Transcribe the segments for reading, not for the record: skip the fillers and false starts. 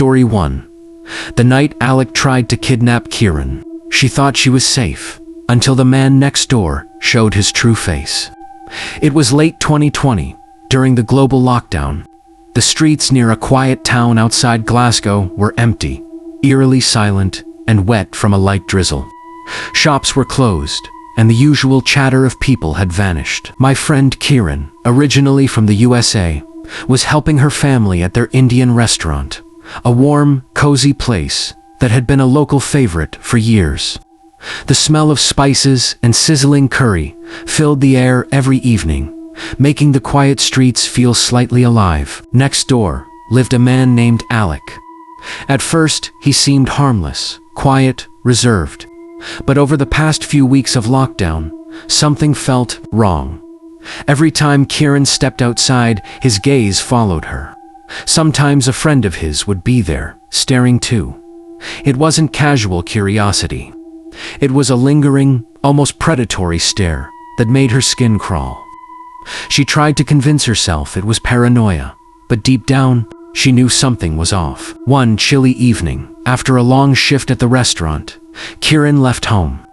Story 1. The night Alec tried to kidnap Kieran, she thought she was safe, until the man next door showed his true face. It was late 2020, during the global lockdown. The streets near a quiet town outside Glasgow were empty, eerily silent, and wet from a light drizzle. Shops were closed, and the usual chatter of people had vanished. My friend Kieran, originally from the USA, was helping her family at their Indian restaurant, a warm, cozy place that had been a local favorite for years. The smell of spices and sizzling curry filled the air every evening, making the quiet streets feel slightly alive. Next door lived a man named Alec. At first, he seemed harmless, quiet, reserved. But over the past few weeks of lockdown, something felt wrong. Every time Kieran stepped outside, his gaze followed her. Sometimes a friend of his would be there, staring too. It wasn't casual curiosity. It was a lingering, almost predatory stare that made her skin crawl. She tried to convince herself it was paranoia, but deep down, she knew something was off. One chilly evening, after a long shift at the restaurant, Kieran left home.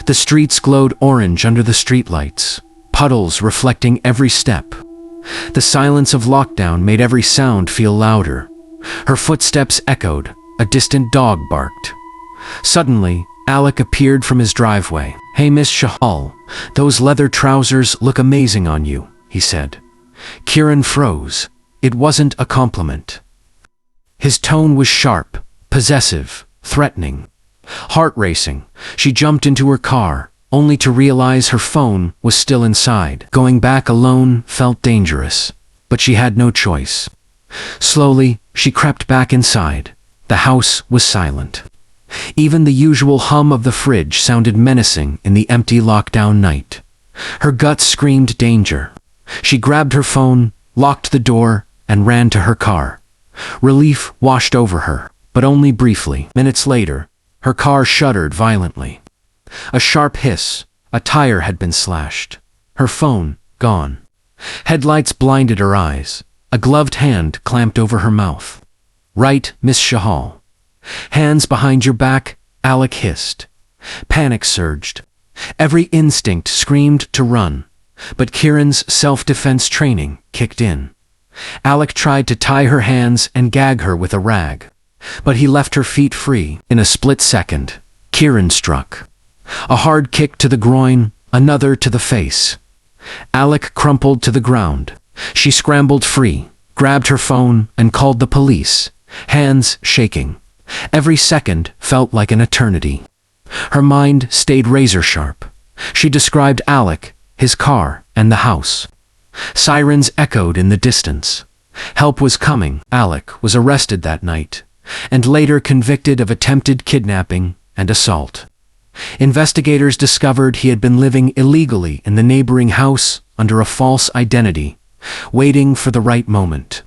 The streets glowed orange under the streetlights, puddles reflecting every step. The silence of lockdown made every sound feel louder. Her footsteps echoed, a distant dog barked. Suddenly, Alec appeared from his driveway. "Hey, Miss Shahal, those leather trousers look amazing on you," he said. Kieran froze. It wasn't a compliment. His tone was sharp, possessive, threatening. Heart racing, she jumped into her car, only to realize her phone was still inside. Going back alone felt dangerous, but she had no choice. Slowly, she crept back inside. The house was silent. Even the usual hum of the fridge sounded menacing in the empty lockdown night. Her gut screamed danger. She grabbed her phone, locked the door, and ran to her car. Relief washed over her, but only briefly. Minutes later, her car shuddered violently. A sharp hiss, a tire had been slashed. Her phone, gone. Headlights blinded her eyes. A gloved hand clamped over her mouth. "Right, Miss Shahal." "Hands behind your back," Alec hissed. Panic surged. Every instinct screamed to run, but Kieran's self-defense training kicked in. Alec tried to tie her hands and gag her with a rag, but he left her feet free. In a split second, Kieran struck. A hard kick to the groin, another to the face. Alec crumpled to the ground. She scrambled free, grabbed her phone, and called the police, hands shaking. Every second felt like an eternity. Her mind stayed razor-sharp. She described Alec, his car, and the house. Sirens echoed in the distance. Help was coming. Alec was arrested that night, and later convicted of attempted kidnapping and assault. Investigators discovered he had been living illegally in the neighboring house under a false identity, waiting for the right moment.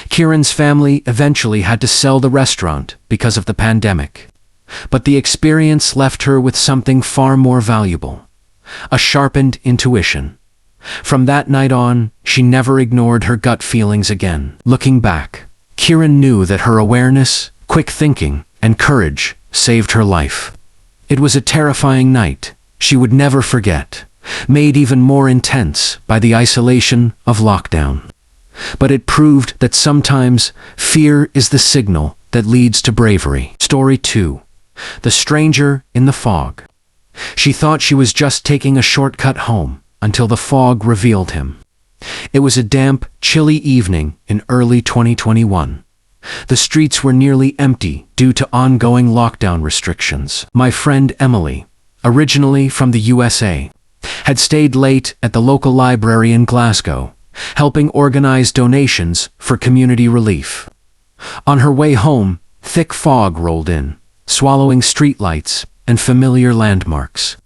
Kieran's family eventually had to sell the restaurant because of the pandemic, but the experience left her with something far more valuable: a sharpened intuition. From that night on, she never ignored her gut feelings again. Looking back, Kieran knew that her awareness, quick thinking, and courage saved her life. It was a terrifying night she would never forget, made even more intense by the isolation of lockdown. But it proved that sometimes fear is the signal that leads to bravery. Story 2. The Stranger in the Fog. She thought she was just taking a shortcut home until the fog revealed him. It was a damp, chilly evening in early 2021. The streets were nearly empty due to ongoing lockdown restrictions. My friend Emily, originally from the USA, had stayed late at the local library in Glasgow, helping organize donations for community relief. On her way home, thick fog rolled in, swallowing streetlights and familiar landmarks,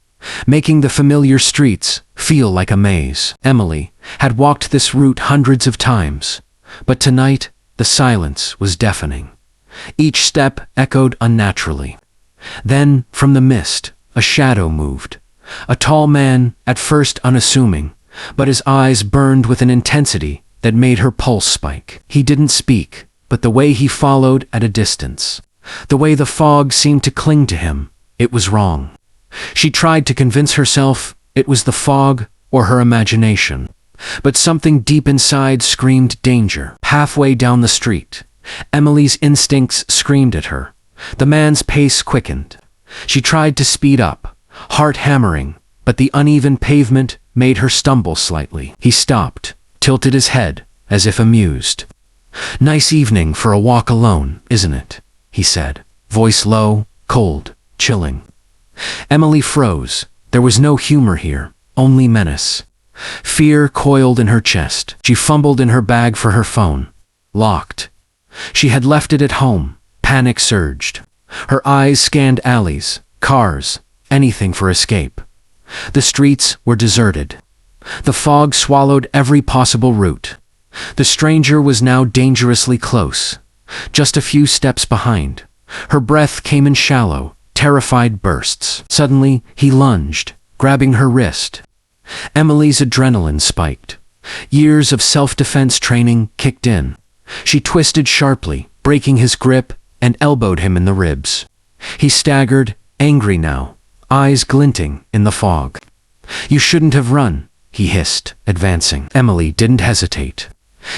making the familiar streets feel like a maze. Emily had walked this route hundreds of times, but tonight the silence was deafening. Each step echoed unnaturally. Then, from the mist, a shadow moved. A tall man, at first unassuming, but his eyes burned with an intensity that made her pulse spike. He didn't speak, but the way he followed at a distance, the way the fog seemed to cling to him, it was wrong. She tried to convince herself it was the fog or her imagination, but something deep inside screamed danger. Halfway down the street, Emily's instincts screamed at her. The man's pace quickened. She tried to speed up, heart hammering, but the uneven pavement made her stumble slightly. He stopped, tilted his head, as if amused. "Nice evening for a walk alone, isn't it?" he said, voice low, cold, chilling. Emily froze. There was no humor here, only menace. Fear coiled in her chest. She fumbled in her bag for her phone. Locked. She had left it at home. Panic surged. Her eyes scanned alleys, cars, anything for escape. The streets were deserted. The fog swallowed every possible route. The stranger was now dangerously close, just a few steps behind. Her breath came in shallow, terrified bursts. Suddenly, he lunged, grabbing her wrist. Emily's adrenaline spiked. Years of self-defense training kicked in. She twisted sharply, breaking his grip, and elbowed him in the ribs. He staggered, angry now, eyes glinting in the fog. "You shouldn't have run," he hissed, advancing. Emily didn't hesitate.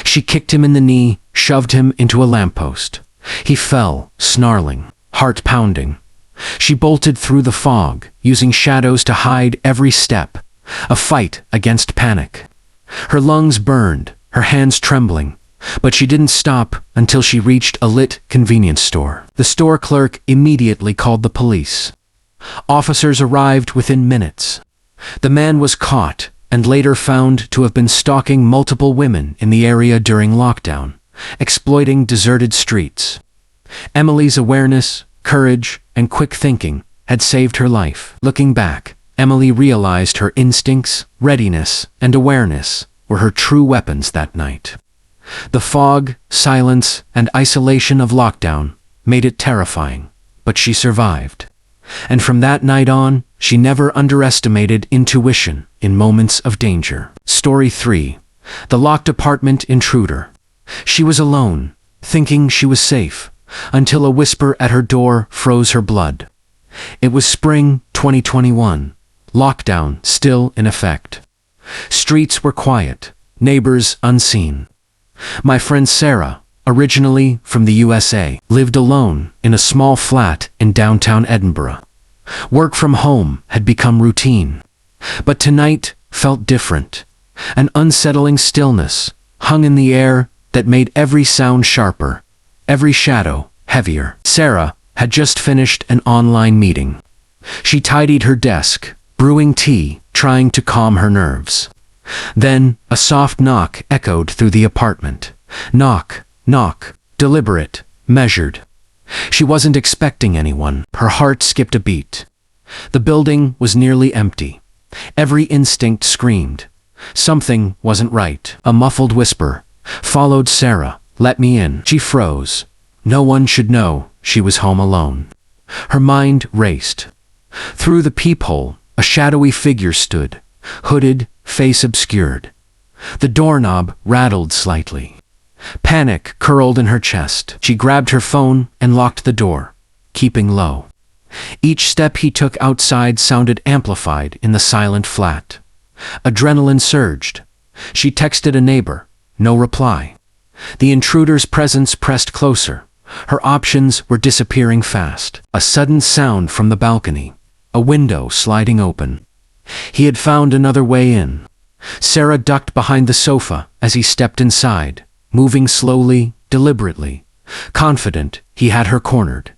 She kicked him in the knee, shoved him into a lamppost. He fell, snarling, heart pounding. She bolted through the fog, using shadows to hide every step, a fight against panic. Her lungs burned, her hands trembling, but she didn't stop until she reached a lit convenience store. The store clerk immediately called the police. Officers arrived within minutes. The man was caught and later found to have been stalking multiple women in the area during lockdown, exploiting deserted streets. Emily's awareness, courage, and quick thinking had saved her life. Looking back, Emily realized her instincts, readiness, and awareness were her true weapons that night. The fog, silence, and isolation of lockdown made it terrifying, but she survived. And from that night on, she never underestimated intuition in moments of danger. Story 3. The Locked Apartment Intruder. She was alone, thinking she was safe, until a whisper at her door froze her blood. It was spring 2021, lockdown still in effect. Streets were quiet, neighbors unseen. My friend Sarah, originally from the USA, lived alone in a small flat in downtown Edinburgh. Work from home had become routine. But tonight felt different. An unsettling stillness hung in the air that made every sound sharper, every shadow heavier. Sarah had just finished an online meeting. She tidied her desk, brewing tea, trying to calm her nerves. Then a soft knock echoed through the apartment. Knock, knock, deliberate, measured. She wasn't expecting anyone. Her heart skipped a beat. The building was nearly empty. Every instinct screamed. Something wasn't right. A muffled whisper followed Sarah. "Let me in." She froze. No one should know she was home alone. Her mind raced. Through the peephole, a shadowy figure stood, hooded, face obscured. The doorknob rattled slightly. Panic curled in her chest. She grabbed her phone and locked the door, keeping low. Each step he took outside sounded amplified in the silent flat. Adrenaline surged. She texted a neighbor. No reply. The intruder's presence pressed closer. Her options were disappearing fast. A sudden sound from the balcony. A window sliding open. He had found another way in. Sarah ducked behind the sofa as he stepped inside, moving slowly, deliberately, confident he had her cornered.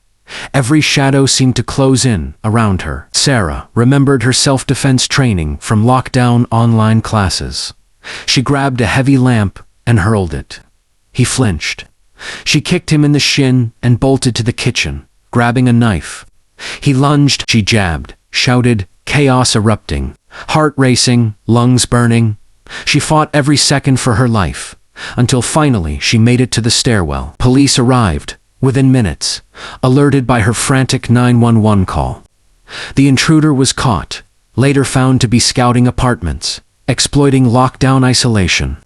Every shadow seemed to close in around her. Sarah remembered her self-defense training from lockdown online classes. She grabbed a heavy lamp and hurled it. He flinched. She kicked him in the shin and bolted to the kitchen, grabbing a knife. He lunged. She jabbed, shouted, chaos erupting, heart racing, lungs burning. She fought every second for her life, until finally she made it to the stairwell. Police arrived, within minutes, alerted by her frantic 911 call. The intruder was caught, later found to be scouting apartments, exploiting lockdown isolation.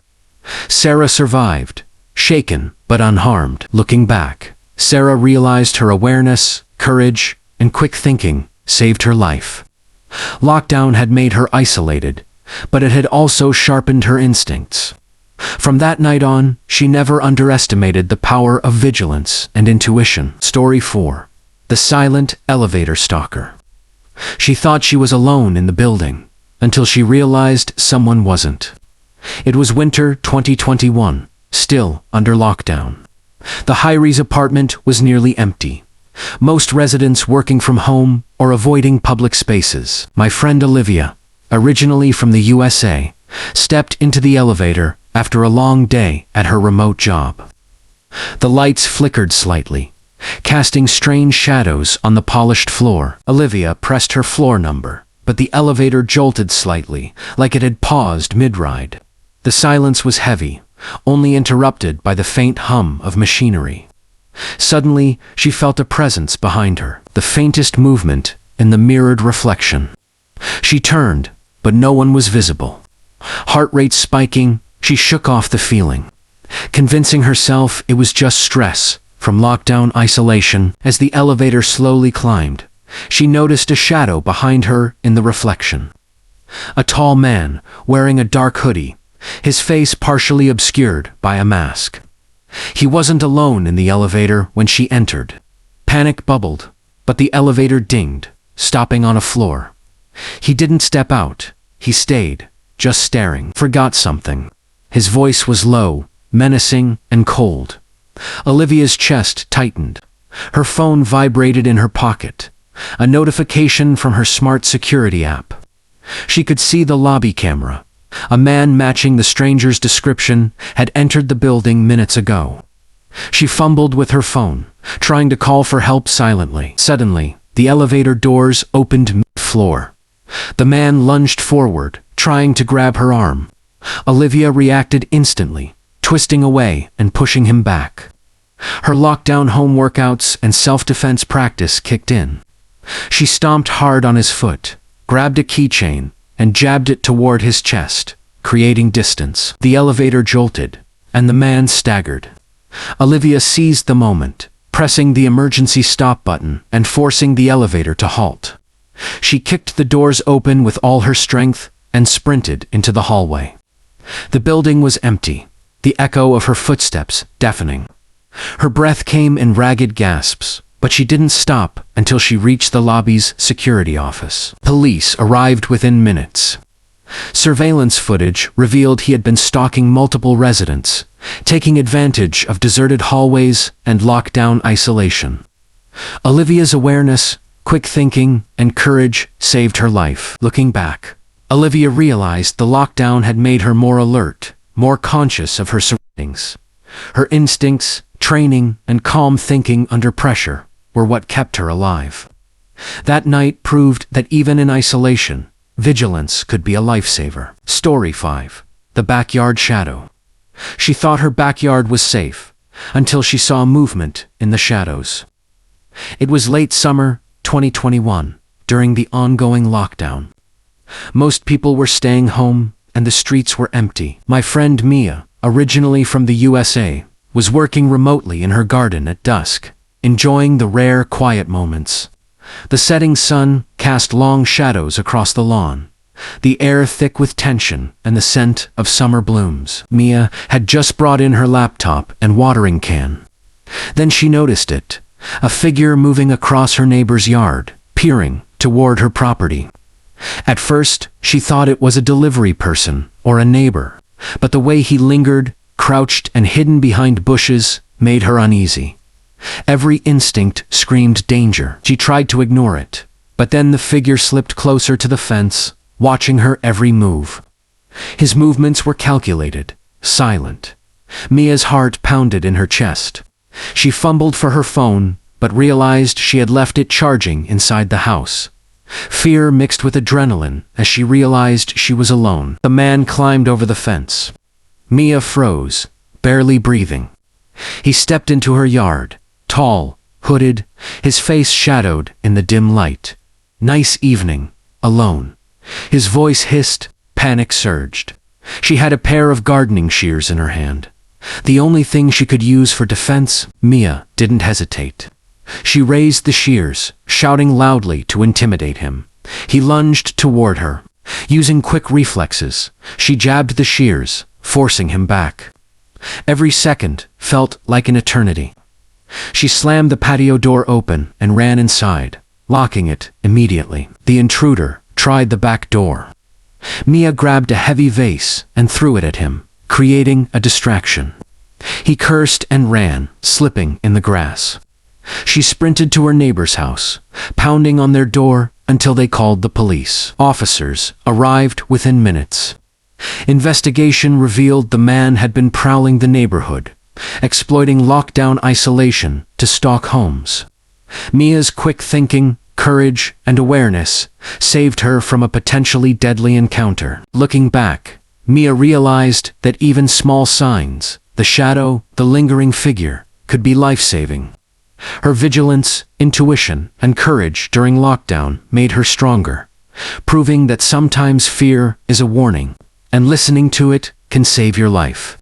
Sarah survived, shaken but unharmed. Looking back, Sarah realized her awareness, courage, and quick thinking saved her life. Lockdown had made her isolated, but it had also sharpened her instincts. From that night on, she never underestimated the power of vigilance and intuition. Story 4. The Silent Elevator Stalker. She thought she was alone in the building, until she realized someone wasn't. It was winter 2021, still under lockdown. The Hirie's apartment was nearly empty, most residents working from home or avoiding public spaces. My friend Olivia, originally from the USA, stepped into the elevator after a long day at her remote job. The lights flickered slightly, casting strange shadows on the polished floor. Olivia pressed her floor number, but the elevator jolted slightly, like it had paused mid-ride. The silence was heavy, only interrupted by the faint hum of machinery. Suddenly, she felt a presence behind her, the faintest movement in the mirrored reflection. She turned, but no one was visible. Heart rate spiking, she shook off the feeling, convincing herself it was just stress from lockdown isolation. As the elevator slowly climbed, she noticed a shadow behind her in the reflection. A tall man, wearing a dark hoodie, his face partially obscured by a mask. He wasn't alone in the elevator when she entered. Panic bubbled, but the elevator dinged, stopping on a floor. He didn't step out, he stayed, just staring. Forgot something. His voice was low, menacing, and cold. Olivia's chest tightened. Her phone vibrated in her pocket, a notification from her smart security app. She could see the lobby camera. A man matching the stranger's description had entered the building minutes ago. She fumbled with her phone, trying to call for help silently. Suddenly, the elevator doors opened mid-floor. The man lunged forward, trying to grab her arm. Olivia reacted instantly, twisting away and pushing him back. Her lockdown home workouts and self-defense practice kicked in. She stomped hard on his foot, grabbed a keychain, and jabbed it toward his chest, creating distance. The elevator jolted, and the man staggered. Olivia seized the moment, pressing the emergency stop button and forcing the elevator to halt. She kicked the doors open with all her strength and sprinted into the hallway. The building was empty, the echo of her footsteps deafening. Her breath came in ragged gasps, but she didn't stop until she reached the lobby's security office. Police arrived within minutes. Surveillance footage revealed he had been stalking multiple residents, taking advantage of deserted hallways and lockdown isolation. Olivia's awareness, quick thinking, and courage saved her life. Looking back, Olivia realized the lockdown had made her more alert, more conscious of her surroundings. Her instincts, training, and calm thinking under pressure were what kept her alive. That night proved that even in isolation, vigilance could be a lifesaver. Story 5. The Backyard Shadow. She thought her backyard was safe, until she saw movement in the shadows. It was late summer 2021, during the ongoing lockdown. Most people were staying home, and the streets were empty. My friend Mia, originally from the USA, was working remotely in her garden at dusk, enjoying the rare quiet moments. The setting sun cast long shadows across the lawn, the air thick with tension and the scent of summer blooms. Mia had just brought in her laptop and watering can. Then she noticed it, a figure moving across her neighbor's yard, peering toward her property. At first, she thought it was a delivery person or a neighbor, but the way he lingered, crouched, and hidden behind bushes made her uneasy. Every instinct screamed danger. She tried to ignore it, but then the figure slipped closer to the fence, watching her every move. His movements were calculated, silent. Mia's heart pounded in her chest. She fumbled for her phone, but realized she had left it charging inside the house. Fear mixed with adrenaline as she realized she was alone. The man climbed over the fence. Mia froze, barely breathing. He stepped into her yard, tall, hooded, his face shadowed in the dim light. Nice evening, alone. His voice hissed, panic surged. She had a pair of gardening shears in her hand. The only thing she could use for defense, Mia didn't hesitate. She raised the shears, shouting loudly to intimidate him. He lunged toward her. Using quick reflexes, she jabbed the shears, forcing him back. Every second felt like an eternity. She slammed the patio door open and ran inside, locking it immediately. The intruder tried the back door. Mia grabbed a heavy vase and threw it at him, creating a distraction. He cursed and ran, slipping in the grass. She sprinted to her neighbor's house, pounding on their door until they called the police. Officers arrived within minutes. Investigation revealed the man had been prowling the neighborhood, exploiting lockdown isolation to stalk homes. Mia's quick thinking, courage, and awareness saved her from a potentially deadly encounter. Looking back, Mia realized that even small signs, the shadow, the lingering figure, could be life-saving. Her vigilance, intuition, and courage during lockdown made her stronger, proving that sometimes fear is a warning, and listening to it can save your life.